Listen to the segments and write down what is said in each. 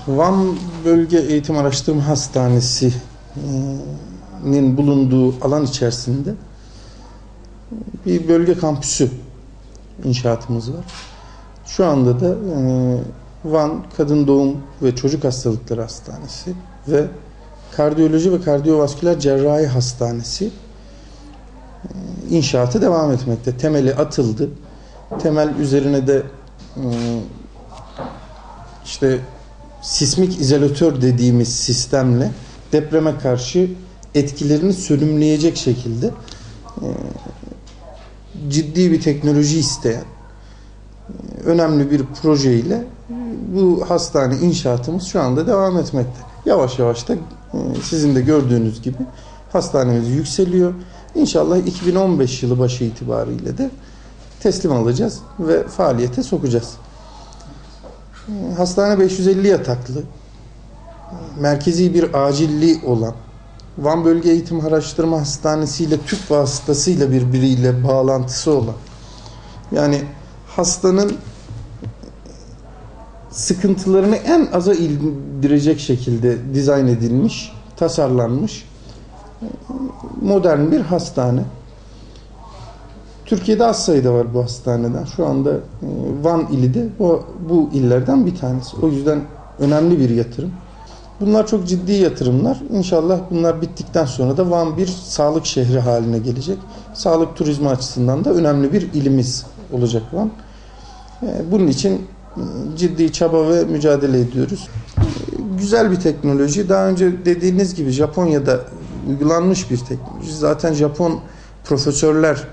Van Bölge Eğitim Araştırma Hastanesi'nin bulunduğu alan içerisinde bir bölge kampüsü inşaatımız var. Şu anda da Van Kadın Doğum ve Çocuk Hastalıkları Hastanesi ve Kardiyoloji ve Kardiyovasküler Cerrahi Hastanesi inşaatı devam etmekte. Temeli atıldı. Temel üzerine de sismik izolatör dediğimiz sistemle depreme karşı etkilerini sönümleyecek şekilde ciddi bir teknoloji isteyen önemli bir projeyle bu hastane inşaatımız şu anda devam etmekte. Yavaş yavaş da sizin de gördüğünüz gibi hastanemiz yükseliyor. İnşallah 2015 yılı başı itibariyle de teslim alacağız ve faaliyete sokacağız. Hastane 550 yataklı, merkezi bir acilliği olan, Van Bölge Eğitim Araştırma Hastanesi ile tüp vasıtasıyla birbiriyle bağlantısı olan, yani hastanın sıkıntılarını en aza indirecek şekilde dizayn edilmiş, tasarlanmış modern bir hastane. Türkiye'de az sayıda var bu hastaneden. Şu anda Van ili de bu illerden bir tanesi. O yüzden önemli bir yatırım. Bunlar çok ciddi yatırımlar. İnşallah bunlar bittikten sonra da Van bir sağlık şehri haline gelecek. Sağlık turizmi açısından da önemli bir ilimiz olacak Van. Bunun için ciddi çaba ve mücadele ediyoruz. Güzel bir teknoloji. Daha önce dediğiniz gibi Japonya'da uygulanmış bir teknoloji. Zaten Japon profesörler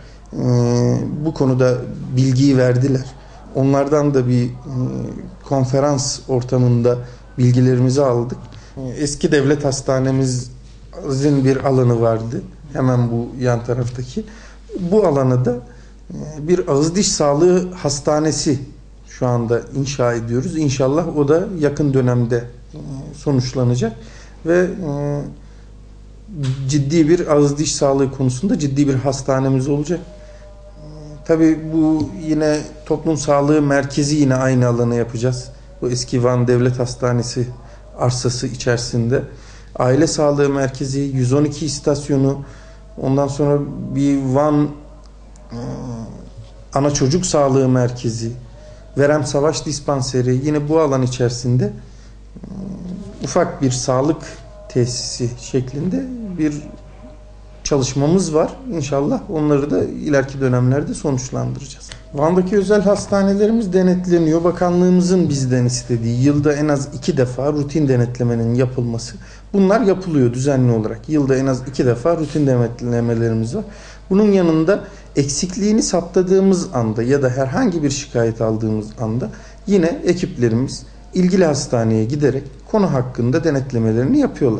bu konuda bilgiyi verdiler. Onlardan da bir konferans ortamında bilgilerimizi aldık. Eski devlet hastanemizin bir alanı vardı. Hemen bu yan taraftaki. Bu alanı da bir ağız diş sağlığı hastanesi şu anda inşa ediyoruz. İnşallah o da yakın dönemde sonuçlanacak ve ciddi bir ağız diş sağlığı konusunda ciddi bir hastanemiz olacak. Tabii bu yine toplum sağlığı merkezi yine aynı alana yapacağız. Bu eski Van Devlet Hastanesi arsası içerisinde. Aile sağlığı merkezi, 112 istasyonu, ondan sonra bir Van ana çocuk sağlığı merkezi, Verem Savaş Dispanseri, yine bu alan içerisinde ufak bir sağlık tesisi şeklinde bir çalışmamız var. İnşallah onları da ileriki dönemlerde sonuçlandıracağız. Van'daki özel hastanelerimiz denetleniyor. Bakanlığımızın bizden istediği yılda en az 2 defa rutin denetlemenin yapılması. Bunlar yapılıyor düzenli olarak. Yılda en az 2 defa rutin denetlemelerimiz var. Bunun yanında eksikliğini saptadığımız anda ya da herhangi bir şikayet aldığımız anda yine ekiplerimiz ilgili hastaneye giderek konu hakkında denetlemelerini yapıyorlar.